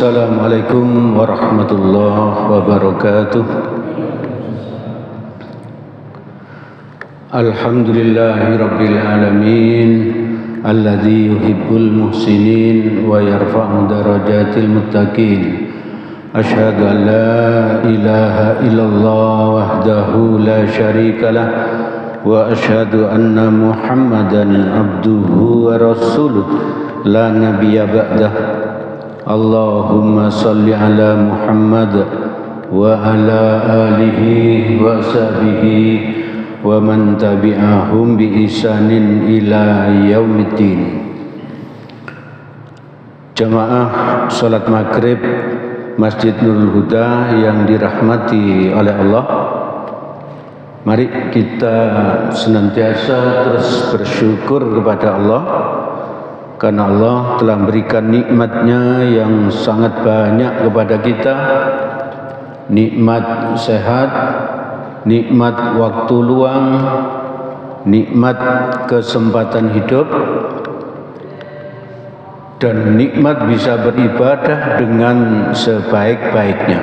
Assalamualaikum warahmatullahi wabarakatuh. Alhamdulillahi rabbil alamin, alladzi yuhibbul muhsinin wa yarfa'u darajatil muttaqin. Asyhadu an la ilaha illallah wahdahu la syarikalah wa asyhadu anna Muhammadan abduhu wa rasuluh la nabiyya ba'dah. Allahumma salli ala Muhammad wa ala alihi wa sahbihi wa man tabi'ahum bi ihsanin ila yaumiddin. Jamaah salat maghrib Masjid Nurul Huda yang dirahmati oleh Allah, mari kita senantiasa terus bersyukur kepada Allah, karena Allah telah memberikan nikmatnya yang sangat banyak kepada kita. Nikmat sehat, nikmat waktu luang, nikmat kesempatan hidup, dan nikmat bisa beribadah dengan sebaik-baiknya.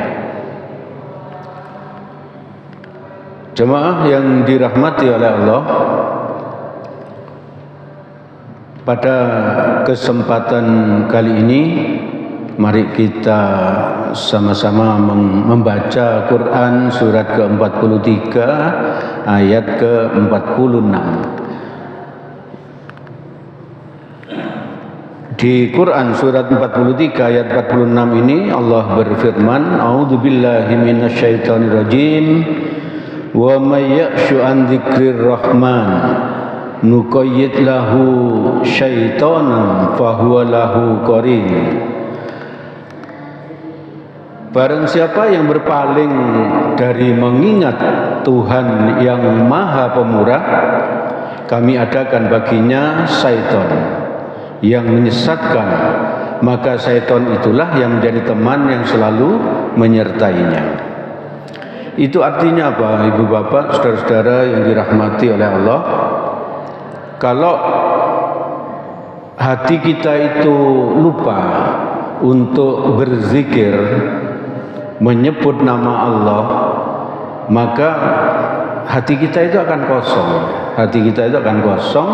Jemaah yang dirahmati oleh Allah, pada kesempatan kali ini mari kita sama-sama membaca Quran surat ke-43 ayat ke-46. Di Quran surat 43 ayat 46 ini Allah berfirman, A'udzubillahi minasyaitonirrajim, wa may ya'shu an dzikrir rahman nuqayyid lahu syaitanan fahuwa lahu qarin. Barang siapa yang berpaling dari mengingat Tuhan yang Maha Pemurah, kami adakan baginya syaitan yang menyesatkan, maka syaitan itulah yang menjadi teman yang selalu menyertainya. Itu artinya apa, ibu bapak, saudara-saudara yang dirahmati oleh Allah? Kalau hati kita itu lupa untuk berzikir, menyebut nama Allah, maka hati kita itu akan kosong. Hati kita itu akan kosong,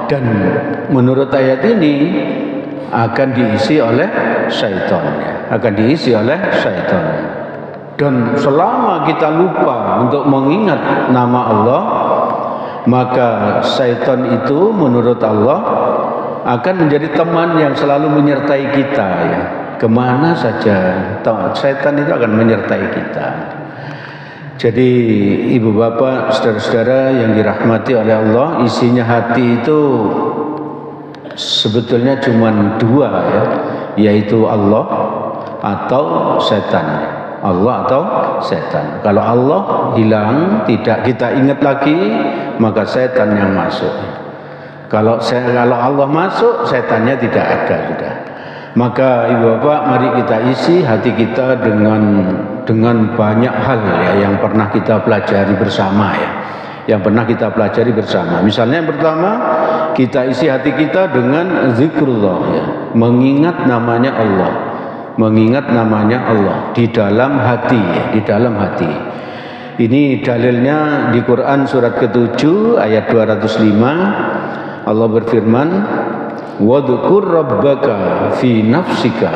dan menurut ayat ini akan diisi oleh syaitan. Akan diisi oleh syaitan. Dan selama kita lupa untuk mengingat nama Allah, maka syaitan itu menurut Allah akan menjadi teman yang selalu menyertai kita, ya. Kemana saja syaitan itu akan menyertai kita. Jadi ibu bapak, saudara-saudara yang dirahmati oleh Allah, isinya hati itu sebetulnya cuma dua, ya, yaitu Allah atau setan. Allah atau setan. Kalau Allah hilang, tidak kita ingat lagi, maka setan yang masuk. Kalau Allah masuk, setannya tidak ada sudah. Maka ibu bapak, mari kita isi hati kita dengan banyak hal, ya, yang pernah kita pelajari bersama, ya. Yang pernah kita pelajari bersama. Misalnya yang pertama, kita isi hati kita dengan zikrullah, ya. Mengingat namanya Allah. Mengingat namanya Allah di dalam hati, ya, di dalam hati. Ini dalilnya di Quran surat ke-7 ayat 205. Allah berfirman, wadhkur rabbaka fi nafsika.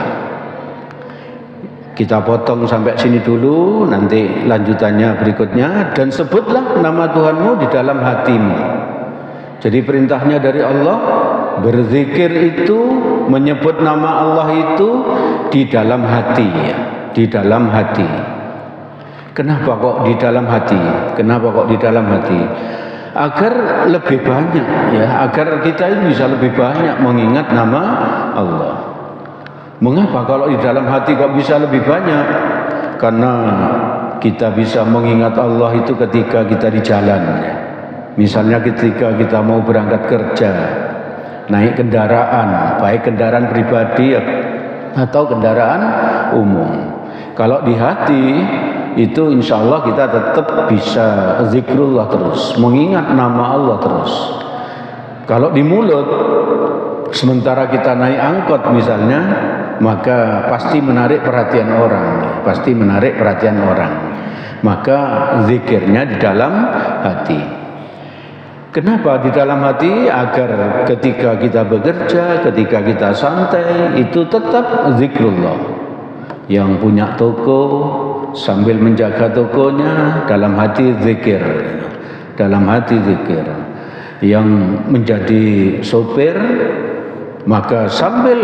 Kita potong sampai sini dulu, nanti lanjutannya berikutnya. Dan sebutlah nama Tuhanmu di dalam hatimu. Jadi perintahnya dari Allah, berzikir itu, menyebut nama Allah itu di dalam hati, ya. Di dalam hati. Kenapa kok di dalam hati? Kenapa kok di dalam hati? Agar lebih banyak, ya, agar kita ini bisa lebih banyak mengingat nama Allah. Mengapa kalau di dalam hati kok bisa lebih banyak? Karena kita bisa mengingat Allah itu ketika kita di jalan, ya. Misalnya ketika kita mau berangkat kerja, naik kendaraan, baik kendaraan pribadi atau kendaraan umum. Kalau di hati itu insya Allah kita tetap bisa zikrullah terus, mengingat nama Allah terus. Kalau di mulut, sementara kita naik angkot misalnya, maka pasti menarik perhatian orang, maka zikirnya di dalam hati. Kenapa di dalam hati? Agar ketika kita bekerja, ketika kita santai, itu tetap zikrullah. Yang punya toko sambil menjaga tokonya, dalam hati zikir, yang menjadi sopir maka sambil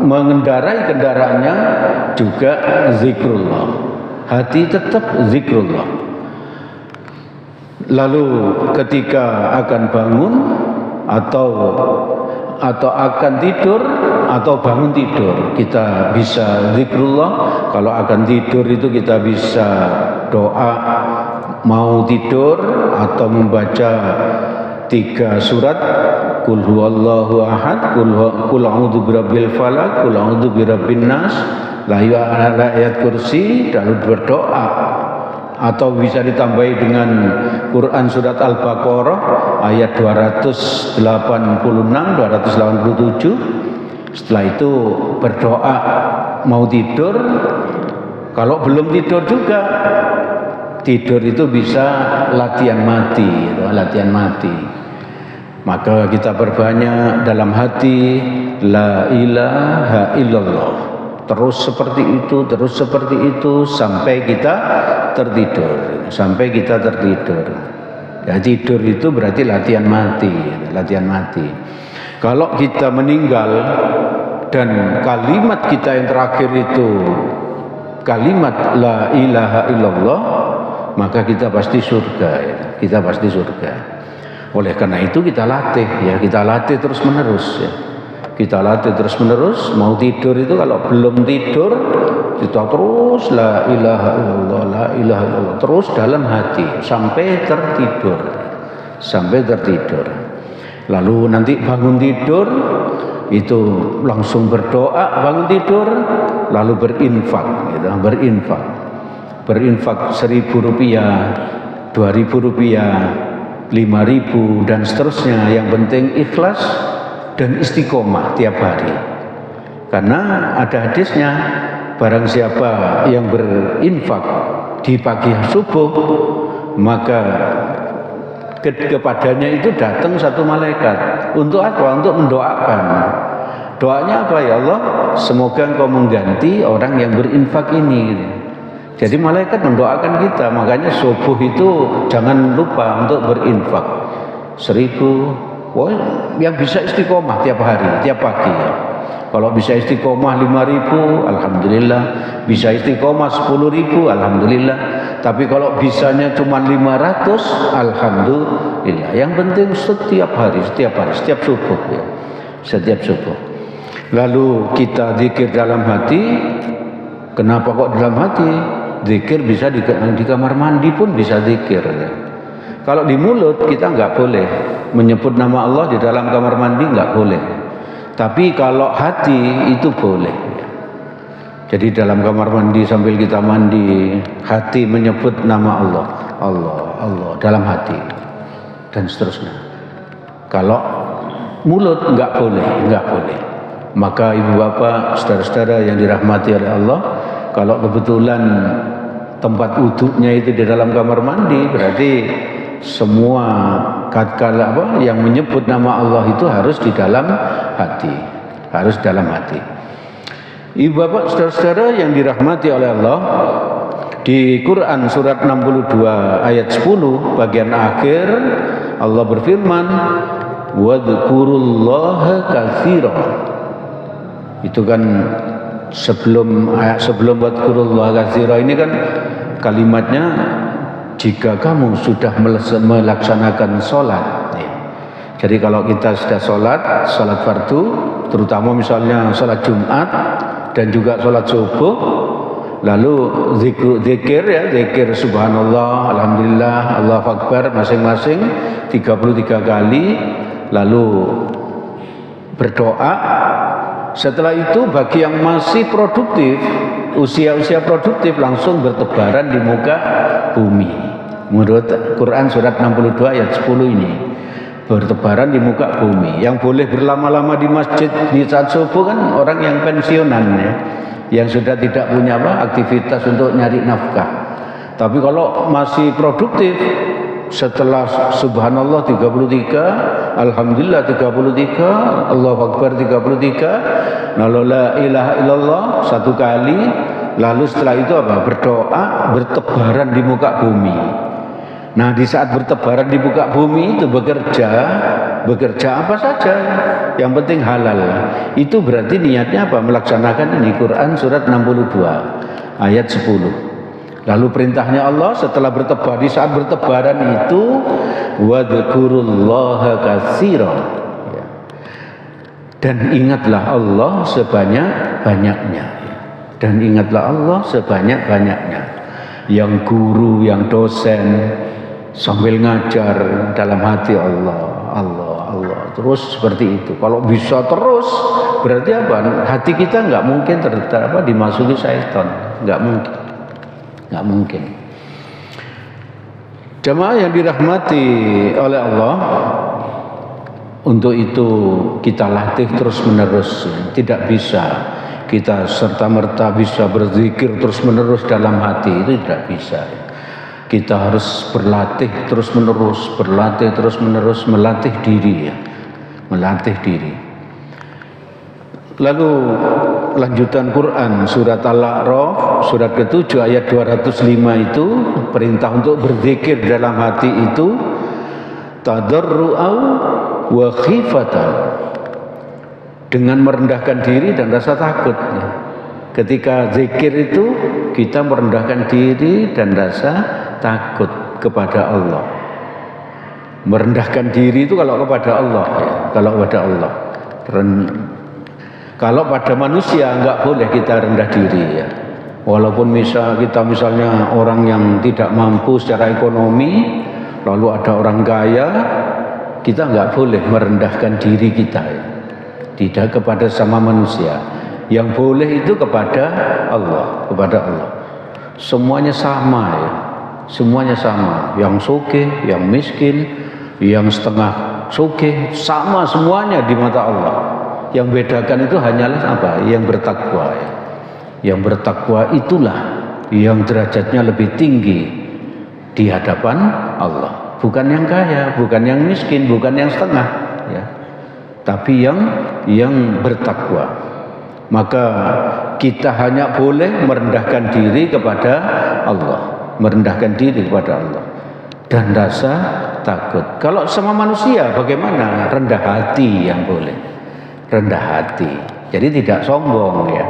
mengendarai kendaraannya juga zikrullah, hati tetap zikrullah. Lalu ketika akan bangun atau akan tidur atau bangun tidur, kita bisa zikrullah. Kalau akan tidur itu kita bisa doa mau tidur atau membaca 3 surat, Qul huwallahu ahad, Qul a'udzu birabbil falaq, Qul a'udzu birabbin nas, ayat kursi, lalu berdoa. Atau bisa ditambahi dengan Quran surat Al-Baqarah ayat 286, 287. Setelah itu berdoa mau tidur. Kalau belum tidur juga, tidur itu bisa latihan mati. Maka kita perbanyak dalam hati la ilaha illallah. Terus seperti itu sampai kita tertidur. Ya, tidur itu berarti latihan mati. Kalau kita meninggal dan kalimat kita yang terakhir itu kalimat la ilaha illallah, maka kita pasti surga. Oleh karena itu kita latih terus menerus. Mau tidur itu kalau belum tidur kita terus la ilaha illallah terus dalam hati sampai tertidur. Lalu nanti bangun tidur itu langsung berdoa bangun tidur, lalu berinfak 1.000 rupiah, 2.000 rupiah, 5.000 dan seterusnya. Yang penting ikhlas dan istiqomah tiap hari. Karena ada hadisnya, barang siapa yang berinfak di pagi subuh, maka kepadanya itu datang satu malaikat. Untuk apa? Untuk mendoakan. Doanya apa? Ya Allah, semoga Engkau mengganti orang yang berinfak ini. Jadi malaikat mendoakan kita. Makanya subuh itu jangan lupa untuk berinfak 1.000. Yang bisa istiqomah tiap hari, tiap pagi. Kalau bisa istiqomah 5.000, alhamdulillah. Bisa istiqomah 10.000, alhamdulillah. Tapi kalau bisanya cuma 500, alhamdulillah. Yang penting setiap hari, setiap subuh ya. Setiap subuh. Lalu kita zikir dalam hati. Kenapa kok dalam hati? Zikir bisa di kamar mandi pun bisa zikir ya. Kalau di mulut kita nggak boleh menyebut nama Allah di dalam kamar mandi, nggak boleh. Tapi kalau hati itu boleh. Jadi dalam kamar mandi sambil kita mandi, hati menyebut nama Allah, Allah dalam hati dan seterusnya. Kalau mulut nggak boleh. Maka ibu bapak, saudara-saudara yang dirahmati oleh Allah, kalau kebetulan tempat wudhunya itu di dalam kamar mandi, berarti semua kata yang menyebut nama Allah itu harus di dalam hati, Ibu bapak saudara-saudara yang dirahmati oleh Allah, di Quran surat 62 ayat 10 bagian akhir Allah berfirman, wadhkurullaha katsira. Itu kan sebelum wadhkurullaha katsira ini kan kalimatnya, jika kamu sudah melaksanakan sholat ya. Jadi kalau kita sudah sholat fardu, terutama misalnya sholat Jumat dan juga sholat subuh, lalu zikir subhanallah, alhamdulillah, Allahu akbar masing-masing 33 kali, lalu berdoa. Setelah itu bagi yang masih produktif, usia produktif, langsung bertebaran di muka bumi. Menurut Quran surat 62 ayat 10 ini, bertebaran di muka bumi. Yang boleh berlama-lama di masjid di saat subuh kan orang yang pensiunan ya, yang sudah tidak punya aktivitas untuk nyari nafkah. Tapi kalau masih produktif, setelah subhanallah 33, alhamdulillah 33, Allahu Akbar 33, lalu la ilaha illallah 1 kali, lalu setelah itu berdoa, bertebaran di muka bumi. Nah, di saat bertebaran di muka bumi itu bekerja apa saja, yang penting halal. Itu berarti niatnya melaksanakan ini Quran surat 62 ayat 10. Lalu perintahnya Allah setelah bertebar, di saat bertebaran itu wadhkurullaha katsiran, ya. Dan ingatlah Allah sebanyak-banyaknya, dan ingatlah Allah sebanyak-banyaknya. Yang guru, yang dosen sambil ngajar dalam hati Allah terus seperti itu. Kalau bisa terus berarti hati kita nggak mungkin dimasuki syaitan, nggak mungkin. Jamaah yang dirahmati oleh Allah, untuk itu kita latih terus menerus. Tidak bisa kita serta-merta bisa berzikir terus menerus dalam hati, itu tidak bisa. Kita harus berlatih terus menerus, melatih diri ya, melatih diri. Lalu lanjutan Quran surat Al-A'raf surat ke-7 ayat 205 itu perintah untuk berzikir dalam hati itu tadarru'an wa khifatan, dengan merendahkan diri dan rasa takut. Ketika zikir itu kita merendahkan diri dan rasa takut kepada Allah. Merendahkan diri itu kalau kepada Allah ya, kalau kepada Allah. Kalau pada manusia enggak boleh kita rendah diri ya. Walaupun kita misalnya orang yang tidak mampu secara ekonomi, lalu ada orang kaya, kita enggak boleh merendahkan diri kita ya. Tidak kepada sama manusia. Yang boleh itu kepada Allah, Semuanya sama ya. Semuanya sama. Yang sugih, yang miskin, yang setengah sugih, sama semuanya di mata Allah. Yang bedakan itu hanyalah yang bertakwa ya. Yang bertakwa itulah yang derajatnya lebih tinggi di hadapan Allah. Bukan yang kaya, bukan yang miskin, bukan yang setengah ya. Tapi yang bertakwa. Maka kita hanya boleh merendahkan diri kepada Allah, dan rasa takut. Kalau sama manusia bagaimana? Rendah hati yang boleh. Rendah hati. Jadi tidak sombong ya.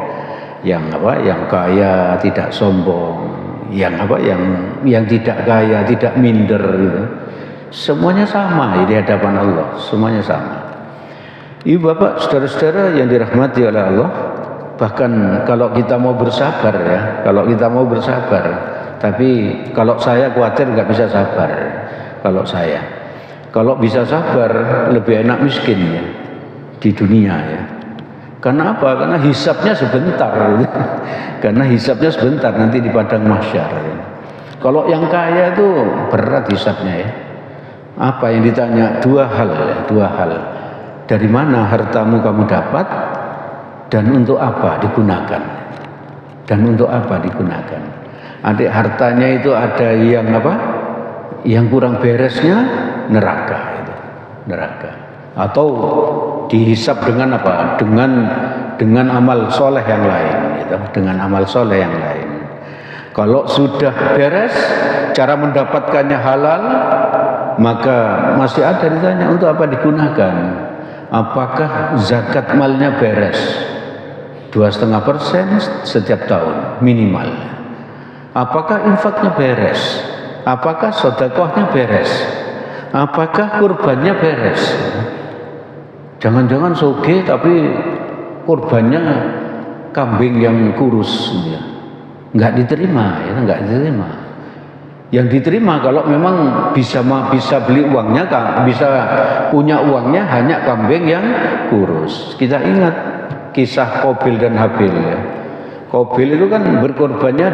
Yang kaya tidak sombong, yang tidak kaya tidak minder gitu. Semuanya sama di hadapan Allah, semuanya sama. Ibu bapak, saudara-saudara yang dirahmati oleh Allah, bahkan kalau kita mau bersabar ya, tapi kalau saya khawatir nggak bisa sabar. Kalau bisa sabar lebih enak miskin ya di dunia ya. Karena apa? Karena hisabnya sebentar. Karena hisabnya sebentar nanti di padang mahsyar. Ya. Kalau yang kaya itu berat hisabnya ya. Apa yang ditanya? Dua hal. Dari mana hartamu kamu dapat, dan untuk apa digunakan? Adik, hartanya itu ada yang kurang beresnya neraka. Atau dihisab dengan apa? Dengan amal soleh yang lain. Kalau sudah beres, cara mendapatkannya halal, maka masih ada ditanya untuk apa digunakan. Apakah zakat malnya beres? 2,5% setiap tahun minimal. Apakah infaknya beres? Apakah sedekahnya beres? Apakah kurbannya beres? Jangan-jangan sugih tapi kurbannya kambing yang kurus ya. Enggak diterima. Yang diterima kalau memang bisa beli uangnya, bisa punya uangnya hanya kambing yang kurus. Kita ingat kisah Qabil dan Habil ya. Qabil itu kan berkorbannya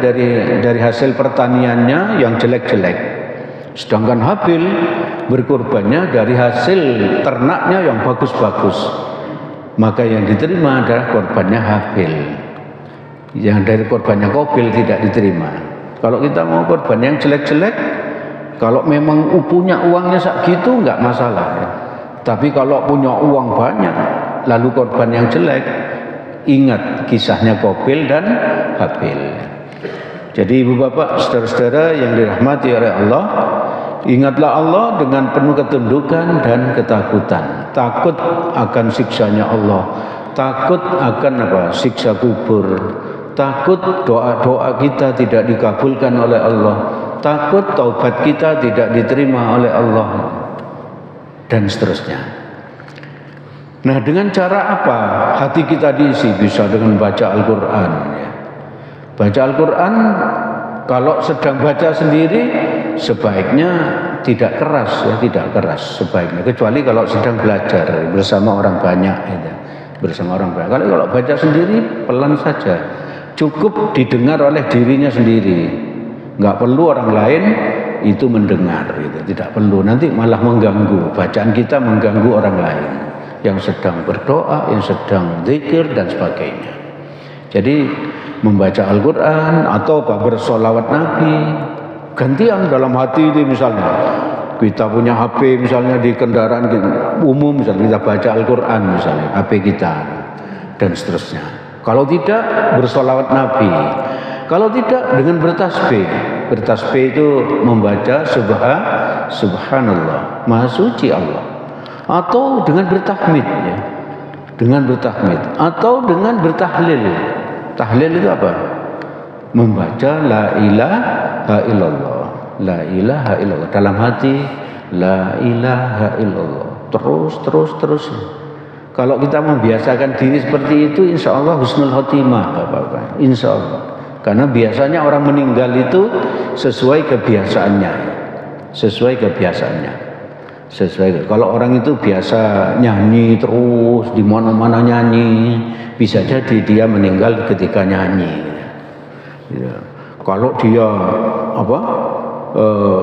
dari hasil pertaniannya yang jelek-jelek. Sedangkan Habil berkorbannya dari hasil ternaknya yang bagus-bagus. Maka yang diterima adalah korbannya Habil. Yang dari korbannya Qabil tidak diterima. Kalau kita mau korban yang jelek-jelek, kalau memang punya uangnya segitu enggak masalah ya. Tapi kalau punya uang banyak lalu korban yang jelek, ingat kisahnya Qabil dan Habil. Jadi ibu bapak, saudara-saudara yang dirahmati oleh Allah, ingatlah Allah dengan penuh ketundukan dan ketakutan. Takut akan siksanya Allah, takut akan siksa kubur, takut doa-doa kita tidak dikabulkan oleh Allah, takut taubat kita tidak diterima oleh Allah, dan seterusnya. Nah, dengan cara apa hati kita diisi? Bisa dengan baca Al-Quran ya. Baca Al-Quran, kalau sedang baca sendiri sebaiknya tidak keras ya, tidak keras sebaiknya, kecuali kalau sedang belajar bersama orang banyak ya. Bersama orang banyak. Kalau baca sendiri pelan saja, cukup didengar oleh dirinya sendiri, nggak perlu orang lain itu mendengar gitu. Tidak perlu, nanti malah mengganggu, bacaan kita mengganggu orang lain yang sedang berdoa, yang sedang zikir dan sebagainya. Jadi membaca Al-Quran atau bersolawat Nabi gantian dalam hati itu. Misalnya kita punya HP misalnya di kendaraan umum, misalnya kita baca Al-Quran misalnya HP kita dan seterusnya. Kalau tidak bersolawat Nabi, kalau tidak dengan bertasbih. Bertasbih itu membaca subhanallah, maha suci Allah, atau dengan bertahmid ya, dengan bertahmid atau dengan bertahlil. Tahlil itu apa? Membaca la ilaha illallah, la ilaha illallah dalam hati, la ilaha illallah terus. Kalau kita membiasakan diri seperti itu, insya Allah husnul khotimah, Bapak-bapak, insya Allah. Karena biasanya orang meninggal itu sesuai kebiasaannya, kalau orang itu biasa nyanyi terus di mana-mana nyanyi, bisa jadi dia meninggal ketika nyanyi ya. Kalau dia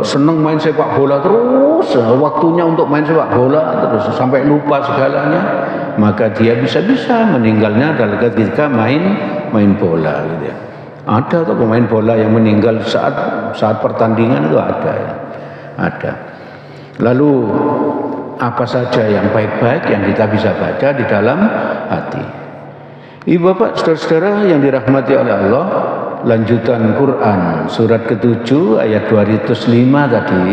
senang main sepak bola terus, waktunya untuk main sepak bola terus sampai lupa segalanya, maka dia bisa-bisa meninggalnya adalah ketika main bola gitu ya. Ada tuh pemain bola yang meninggal saat pertandingan itu ada ya. Ada. Lalu apa saja yang baik-baik yang kita bisa baca di dalam hati. Ibu bapak, saudara-saudara yang dirahmati oleh Allah, lanjutan Quran surat ke-7 ayat 205 tadi,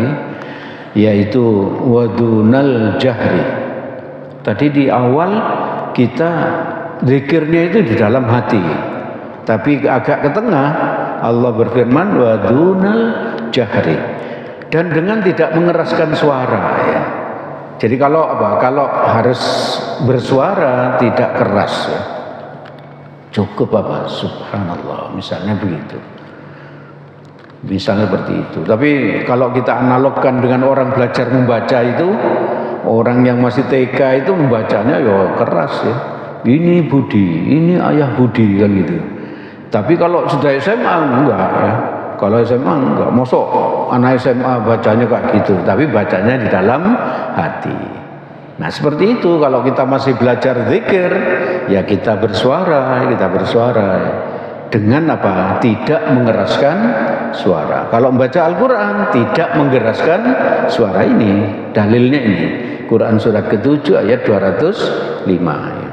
yaitu wadunal jahri. Tadi di awal kita zikirnya itu di dalam hati, tapi agak ke tengah Allah berfirman wadunal jahri, dan dengan tidak mengeraskan suara ya. Jadi kalau harus bersuara tidak keras ya, cukup subhanallah misalnya begitu, misalnya seperti itu. Tapi kalau kita analogkan dengan orang belajar membaca itu, orang yang masih TK itu membacanya ya keras ya, ini Budi, ini ayah Budi kan gitu. Tapi kalau sudah SMA enggak ya. Kalau SMA enggak, mosok anak SMA bacanya kayak gitu, tapi bacanya di dalam hati. Nah seperti itu, kalau kita masih belajar zikir, ya kita bersuara dengan apa? Tidak mengeraskan suara. Kalau membaca Al-Quran tidak mengeraskan suara, ini dalilnya ini Quran surat ke-7 ayat 205 ya.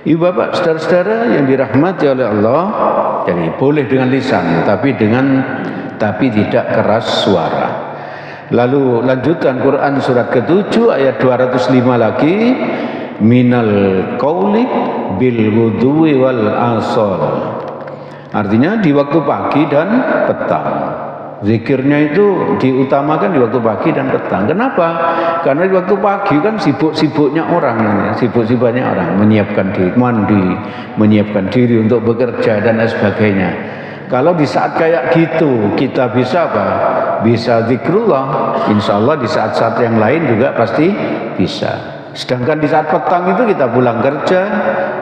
Ibu bapak, saudara-saudara yang dirahmati oleh Allah, jadi boleh dengan lisan tapi tidak keras suara. Lalu lanjutan Quran surat ke-7 ayat 205 lagi, minal qauli bil ghudwi wal asal. Artinya di waktu pagi dan petang. Zikirnya itu diutamakan di waktu pagi dan petang. Kenapa? Karena di waktu pagi kan sibuk-sibuknya orang, menyiapkan diri, mandi, menyiapkan diri untuk bekerja dan sebagainya. Kalau di saat kayak gitu kita bisa bisa zikrullah, insya Allah di saat-saat yang lain juga pasti bisa. Sedangkan di saat petang itu kita pulang kerja,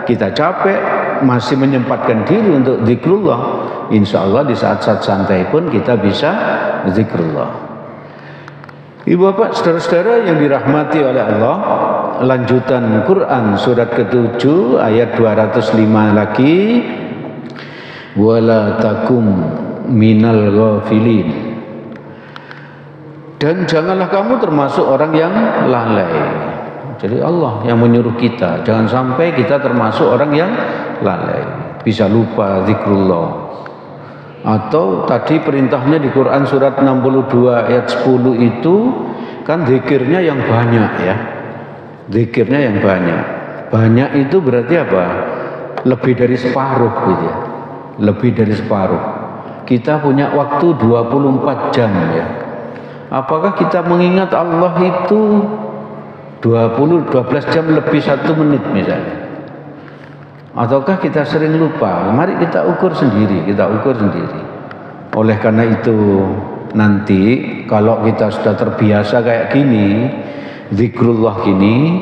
kita capek, masih menyempatkan diri untuk zikrullah, insya Allah di saat-saat santai pun kita bisa zikrullah. Ibu bapak saudara-saudara yang dirahmati oleh Allah, lanjutan Quran surat ke-7 ayat 205 lagi, wala takum minal ghafilin, dan janganlah kamu termasuk orang yang lalai. Jadi Allah yang menyuruh kita, jangan sampai kita termasuk orang yang lalai, bisa lupa zikrullah. Atau tadi perintahnya di Quran surat 62 ayat 10 itu kan zikirnya yang banyak ya. Zikirnya yang banyak. Banyak itu berarti apa? Lebih dari separuh gitu ya. Lebih dari separuh. Kita punya waktu 24 jam ya. Apakah kita mengingat Allah itu 12 jam lebih 1 menit misalnya? Ataukah kita sering lupa? Mari kita ukur sendiri, Oleh karena itu nanti kalau kita sudah terbiasa kayak gini, zikrullah gini,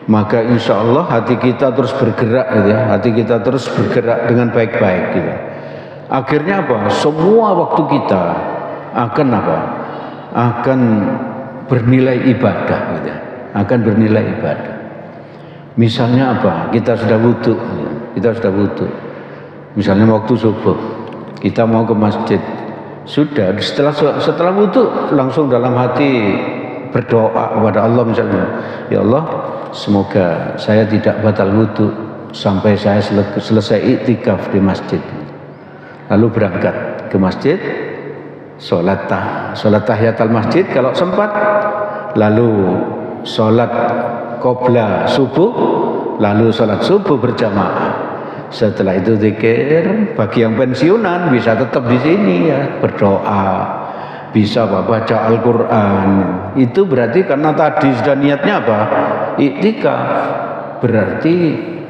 maka insya Allah hati kita terus bergerak gitu ya. Hati kita terus bergerak dengan baik-baik gitu. Akhirnya apa? Semua waktu kita akan apa? Akan bernilai ibadah gitu ya. Akan bernilai ibadah. Misalnya apa? Kita sudah wudu. Misalnya waktu subuh, kita mau ke masjid. Sudah setelah wudu langsung dalam hati berdoa kepada Allah misalnya, ya Allah, semoga saya tidak batal wudu sampai saya selesai iktikaf di masjid. Lalu berangkat ke masjid, sholat tahiyatul masjid kalau sempat, lalu sholat qobla subuh, lalu sholat subuh berjamaah. Setelah itu zikir. Bagi yang pensiunan bisa tetap di sini ya, berdoa, bisa baca Al-Quran. Itu berarti karena tadi sudah niatnya apa? Iktikaf. Berarti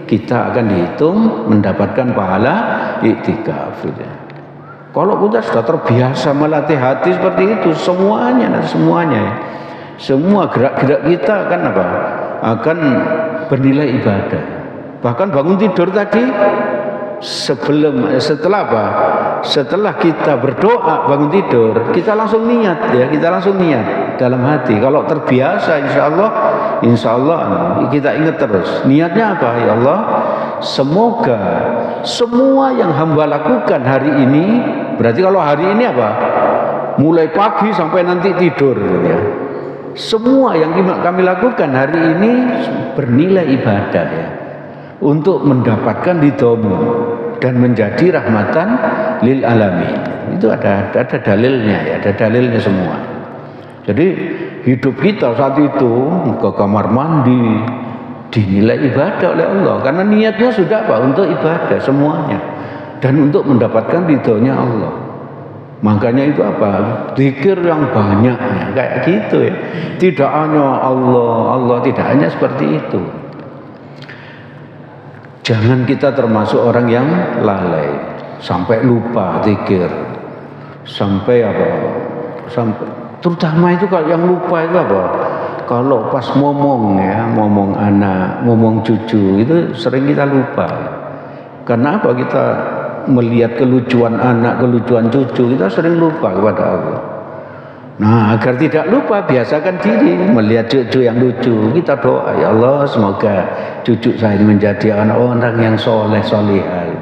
kita akan dihitung mendapatkan pahala iktikaf. Kalau kita sudah terbiasa melatih hati seperti itu, semuanya, semua gerak-gerak kita akan apa? Akan bernilai ibadah. Bahkan bangun tidur tadi, setelah apa? Setelah kita berdoa bangun tidur, kita langsung niat ya, dalam hati. Kalau terbiasa, insya Allah kita ingat terus. Niatnya apa? Ya Allah, semoga semua yang hamba lakukan hari ini, berarti kalau hari ini apa? Mulai pagi sampai nanti tidur ya. Semua yang kami lakukan hari ini bernilai ibadah ya, untuk mendapatkan ridhomu dan menjadi rahmatan lil alamin. Itu ada dalilnya ya, ada dalilnya semua. Jadi hidup kita saat itu ke kamar mandi dinilai ibadah oleh Allah karena niatnya sudah apa? Untuk ibadah semuanya dan untuk mendapatkan ridhonya Allah. Makanya itu apa? Zikir yang banyak ya, kayak gitu ya. Tidak hanya Allah, tidak hanya seperti itu. Jangan kita termasuk orang yang lalai sampai lupa zikir, sampai terutama itu kalau yang lupa itu apa? Kalau pas ngomong anak, ngomong cucu itu sering kita lupa. Karena apa? Kita melihat kelucuan anak, kelucuan cucu, kita sering lupa kepada Allah. Nah, agar tidak lupa, biasakan diri melihat cucu yang lucu. Kita doa, ya Allah, semoga cucu saya menjadi orang yang soleh-solehah,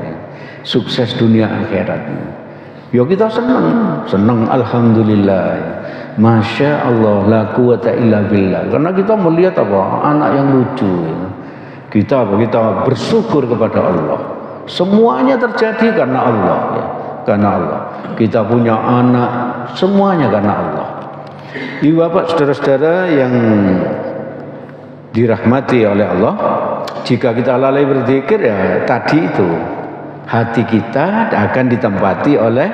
sukses dunia akhirat. Ya kita senang, alhamdulillah. Masya Allah, la quwata illa billah. Karena kita melihat apa? Anak yang lucu. Kita bersyukur kepada Allah. Semuanya terjadi karena Allah ya. Karena Allah. Kita punya anak, semuanya karena Allah. Ibu bapak saudara-saudara yang dirahmati oleh Allah, jika kita lalai berzikir ya tadi itu, hati kita akan ditempati oleh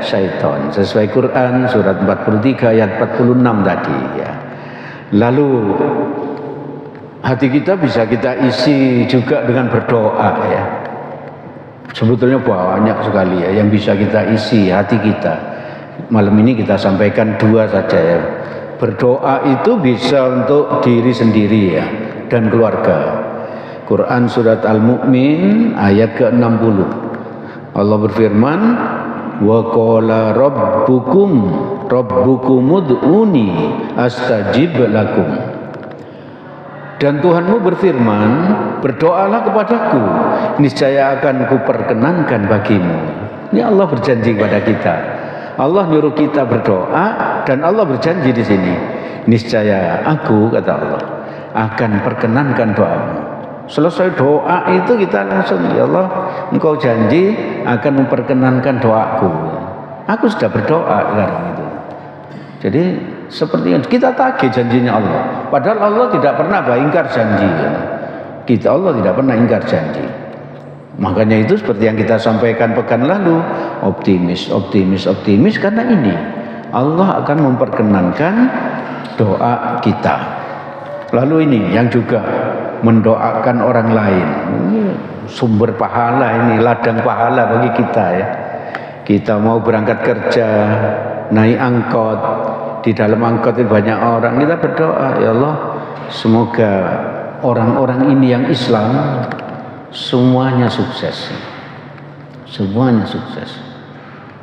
syaitan sesuai Quran surat 43 ayat 46 tadi ya. Lalu hati kita bisa kita isi juga dengan berdoa ya. Sebetulnya banyak sekali ya yang bisa kita isi hati kita. Malam ini kita sampaikan 2 saja ya. Berdoa itu bisa untuk diri sendiri ya dan keluarga. Quran surat Al-Mu'min ayat ke-60. Allah berfirman, wa qala rabbukum rabbukum ud'uni astajib lakum. Dan Tuhanmu berfirman, berdoalah kepadaku, niscaya akan kuperkenankan bagimu. Ini Allah berjanji kepada kita. Allah nyuruh kita berdoa dan Allah berjanji di sini, niscaya aku, kata Allah, akan perkenankan doamu. Selesai doa itu kita langsung, ya Allah, Engkau janji akan memperkenankan doaku. Aku sudah berdoa sekarang itu. Jadi seperti yang kita tagih janjinya Allah. Padahal Allah tidak pernah ingkar janji. Allah tidak pernah ingkar janji. Makanya itu seperti yang kita sampaikan pekan lalu, optimis karena ini Allah akan memperkenankan doa kita. Lalu ini yang juga mendoakan orang lain. Ini sumber pahala, ini ladang pahala bagi kita ya. Kita mau berangkat kerja, naik angkot, di dalam angkot itu banyak orang, kita berdoa, ya Allah, semoga orang-orang ini yang Islam semuanya sukses. Semuanya sukses.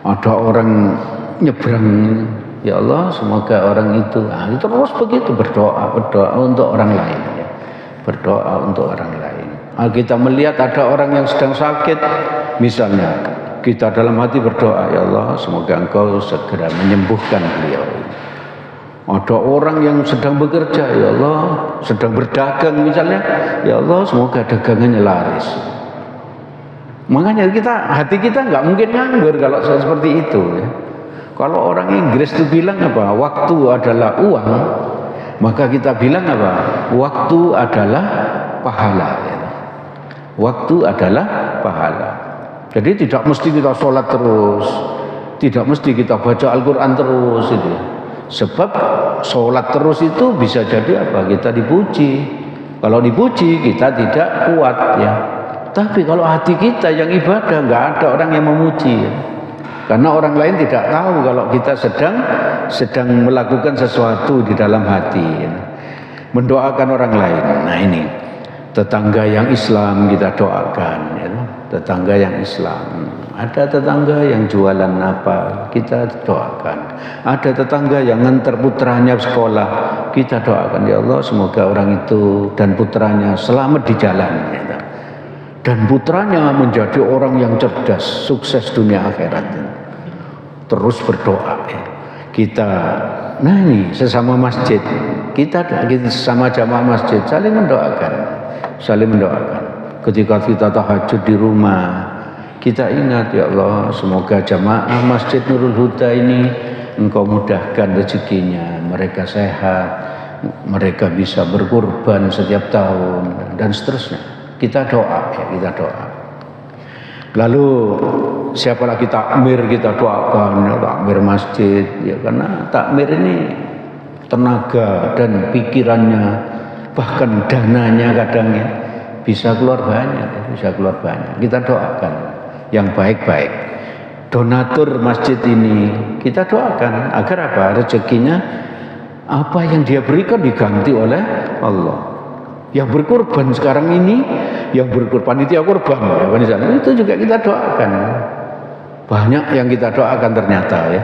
Ada orang nyebrang, ya Allah, semoga orang itu, terus begitu berdoa untuk orang lain ya. Berdoa untuk orang lain. Kita melihat ada orang yang sedang sakit, misalnya, kita dalam hati berdoa, ya Allah, semoga Engkau segera menyembuhkan beliau. Ada orang yang sedang bekerja, ya Allah, sedang berdagang misalnya, ya Allah, semoga dagangannya laris. Makanya hati kita nggak mungkin nganggur kalau seperti itu. Ya. Kalau orang Inggris itu bilang apa? Waktu adalah uang, maka kita bilang apa? Waktu adalah pahala. Ya. Waktu adalah pahala. Jadi tidak mesti kita sholat terus, tidak mesti kita baca Al-Quran terus itu. Sebab sholat terus itu bisa jadi apa? Kita dipuji. Kalau dipuji kita tidak kuat ya. Tapi kalau hati kita yang ibadah, nggak ada orang yang memuji ya. Karena orang lain tidak tahu kalau kita sedang melakukan sesuatu di dalam hati ya. Mendoakan orang lain. Nah ini tetangga yang Islam kita doakan ya. Tetangga yang Islam, ada tetangga yang jualan apa, kita doakan. Ada tetangga yang ngantar putranya sekolah, kita doakan, ya Allah, semoga orang itu dan putranya selamat di jalan ya. Dan putranya menjadi orang yang cerdas, sukses dunia akhirat. Terus berdoa ya. Kita, nah ini sesama masjid, kita sesama jamaah masjid saling mendoakan. Ketika kita tahajud di rumah, kita ingat, ya Allah, semoga jamaah Masjid Nurul Huda ini Engkau mudahkan rezekinya, mereka sehat, mereka bisa berkurban setiap tahun dan seterusnya. Kita doa ya, kita doa. Lalu siapa lagi takmir, kita doakan ya, takmir masjid ya, karena takmir ini tenaga dan pikirannya, bahkan dananya kadang ya bisa keluar banyak. Kita doakan yang baik-baik. Donatur masjid ini kita doakan agar apa? Rezekinya apa yang dia berikan diganti oleh Allah. Yang berkorban sekarang ini, yang berkorban itu ya korban ya, itu juga kita doakan. Banyak yang kita doakan ternyata ya.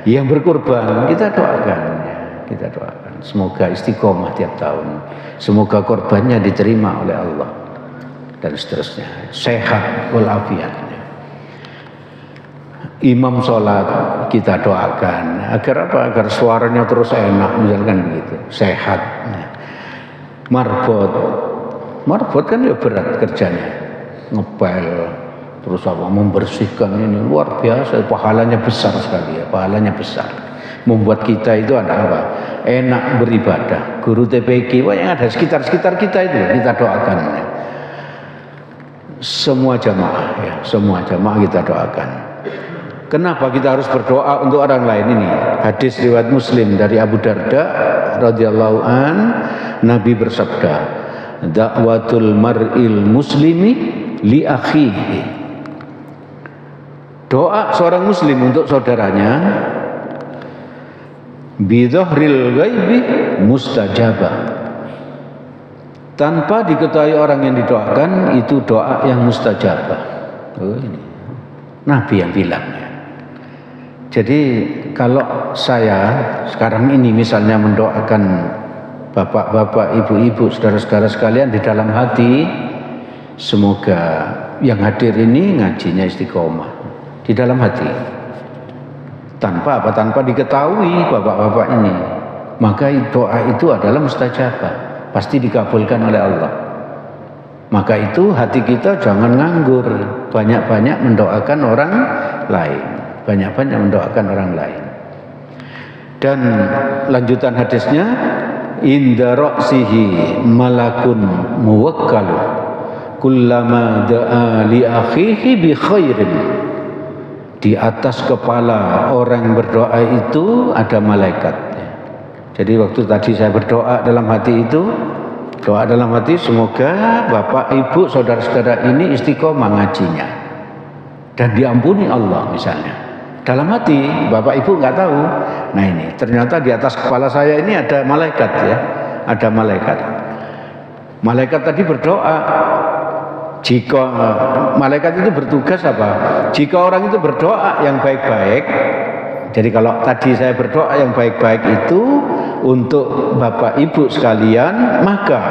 Yang berkorban kita doakan ya. Kita doakan semoga istiqomah tiap tahun, semoga korbannya diterima oleh Allah dan seterusnya, sehat walafiat. Imam sholat kita doakan agar apa? Agar suaranya terus enak, misalkan begitu, sehat. Marbot kan ya berat kerjanya, ngepel terus apa, membersihkan ini luar biasa, pahalanya besar sekali ya, pahalanya besar. Membuat kita itu ada apa? Enak beribadah. Guru TPQ yang ada sekitar kita itu kita doakan. Semua jamaah ya, semua jamaah kita doakan. Kenapa kita harus berdoa untuk orang lain ini? Hadis riwayat Muslim dari Abu Darda radhiyallahu an, Nabi bersabda, "Da'watul mar'il muslimi li akhihi." Doa seorang muslim untuk saudaranya bidhahril ghaibi mustajabah. Tanpa diketahui orang yang didoakan, itu doa yang mustajabah. Oh, ini Nabi yang bilang ya. Jadi kalau saya sekarang ini misalnya mendoakan bapak-bapak, ibu-ibu, saudara-saudara sekalian di dalam hati, semoga yang hadir ini ngajinya istiqomah di dalam hati. Tanpa apa? Tanpa diketahui bapak-bapak ini, maka doa itu adalah mustajabah, pasti dikabulkan oleh Allah. Maka itu hati kita jangan nganggur, banyak-banyak mendoakan orang lain, banyak-banyak mendoakan orang lain. Dan lanjutan hadisnya, inda ra'sihi malakun muwakkalu kullama da'a li akhihi bi khairin. Di atas kepala orang berdoa itu ada malaikat. Jadi waktu tadi saya berdoa dalam hati itu, doa dalam hati semoga bapak, ibu, saudara-saudara ini istiqomah ngajinya dan diampuni Allah misalnya. Dalam hati bapak ibu nggak tahu. Nah ini ternyata di atas kepala saya ini ada malaikat ya, ada malaikat. Malaikat tadi berdoa. Jika malaikat itu bertugas apa? Jika orang itu berdoa yang baik-baik, jadi kalau tadi saya berdoa yang baik-baik itu untuk bapak ibu sekalian, maka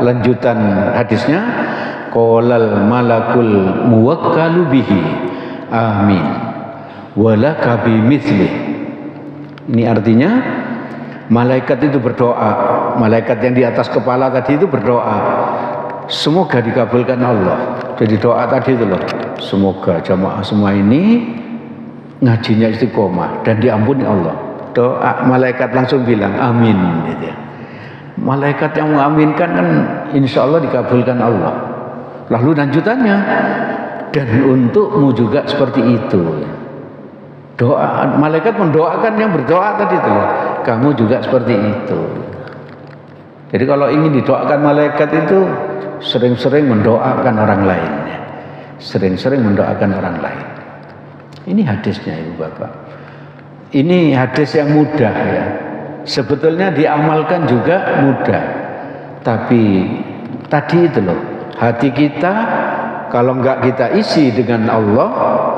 lanjutan hadisnya qolal malakul muwakkalu bihi amin walaka bimithli. Ini artinya malaikat itu berdoa, malaikat yang di atas kepala tadi itu berdoa, semoga dikabulkan Allah. Jadi doa tadi itu loh, semoga jamaah semua ini ngajinya istiqomah dan diampuni Allah. Doa malaikat langsung bilang amin gitu ya. Malaikat yang mengaminkan kan insya Allah dikabulkan Allah. Lalu lanjutannya, dan untukmu juga seperti itu. Doa malaikat mendoakan yang berdoa tadi itu loh, kamu juga seperti itu. Jadi kalau ingin didoakan malaikat itu sering-sering mendoakan orang lain, sering-sering mendoakan orang lain. Ini hadisnya ibu bapak. Ini hadis yang mudah ya. Sebetulnya diamalkan juga mudah. Tapi tadi itu loh, hati kita kalau enggak kita isi dengan Allah,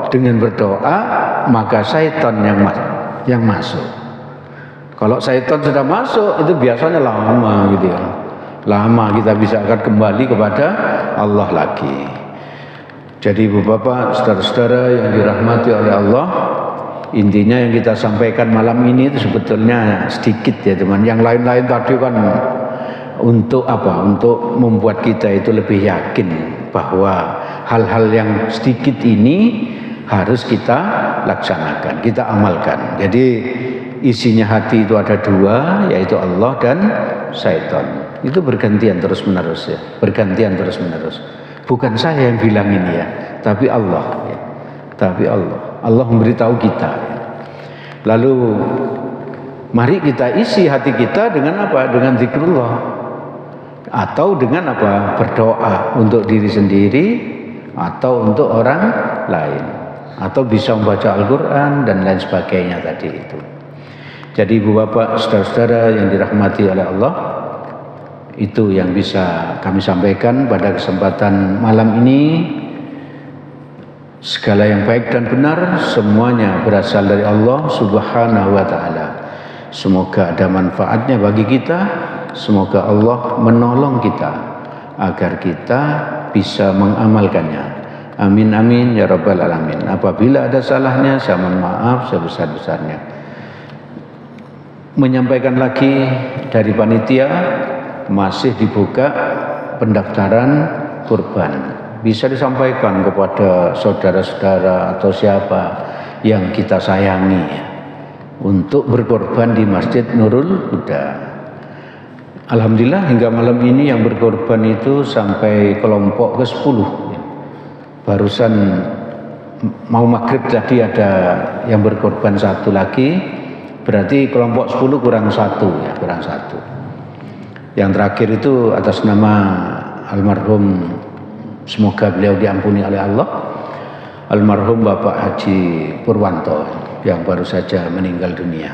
dengan berdoa, maka syaitan yang masuk. Kalau syaitan sudah masuk itu biasanya lama gitu ya. Lama kita bisa akan kembali kepada Allah lagi. Jadi ibu bapak, saudara-saudara yang dirahmati oleh Allah, intinya yang kita sampaikan malam ini itu sebetulnya sedikit ya teman. Yang lain-lain tadi kan untuk apa? Untuk membuat kita itu lebih yakin bahwa hal-hal yang sedikit ini harus kita laksanakan, kita amalkan. Jadi isinya hati itu ada dua, yaitu Allah dan syaitan. Itu bergantian terus menerus ya, bergantian terus menerus. Bukan saya yang bilang ini ya, tapi Allah ya. Tapi Allah memberitahu kita ya. Lalu mari kita isi hati kita dengan apa? Dengan zikrullah, atau dengan apa? Berdoa untuk diri sendiri atau untuk orang lain, atau bisa membaca Al-Quran dan lain sebagainya tadi itu. Jadi ibu bapak, saudara-saudara yang dirahmati oleh Allah, itu yang bisa kami sampaikan pada kesempatan malam ini. Segala yang baik dan benar semuanya berasal dari Allah Subhanahu wa ta'ala. Semoga ada manfaatnya bagi kita. Semoga Allah menolong kita agar kita bisa mengamalkannya. Amin amin ya rabbal alamin. Apabila ada salahnya saya mohon maaf sebesar-besarnya. Menyampaikan lagi dari panitia, masih dibuka pendaftaran kurban. Bisa disampaikan kepada saudara-saudara atau siapa yang kita sayangi untuk berkorban di Masjid Nurul Huda. Alhamdulillah hingga malam ini yang berkorban itu sampai kelompok ke-10. Barusan mau maghrib tadi ada yang berkorban satu lagi, berarti kelompok 10 kurang satu ya, kurang satu. Yang terakhir itu atas nama almarhum, semoga beliau diampuni oleh Allah, almarhum Bapak Haji Purwanto yang baru saja meninggal dunia.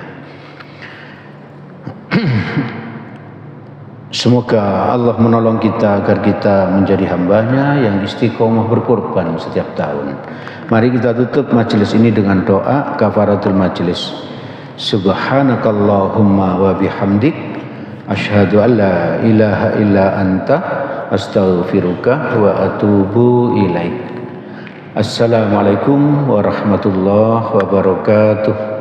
Semoga Allah menolong kita agar kita menjadi hambanya yang istiqomah berkorban setiap tahun. Mari kita tutup majelis ini dengan doa kafaratul majelis. Subhanakallahumma wa bihamdik asyhadu an la ilaha illa anta astaghfiruka wa atubu ilaik. Assalamualaikum warahmatullahi wabarakatuh.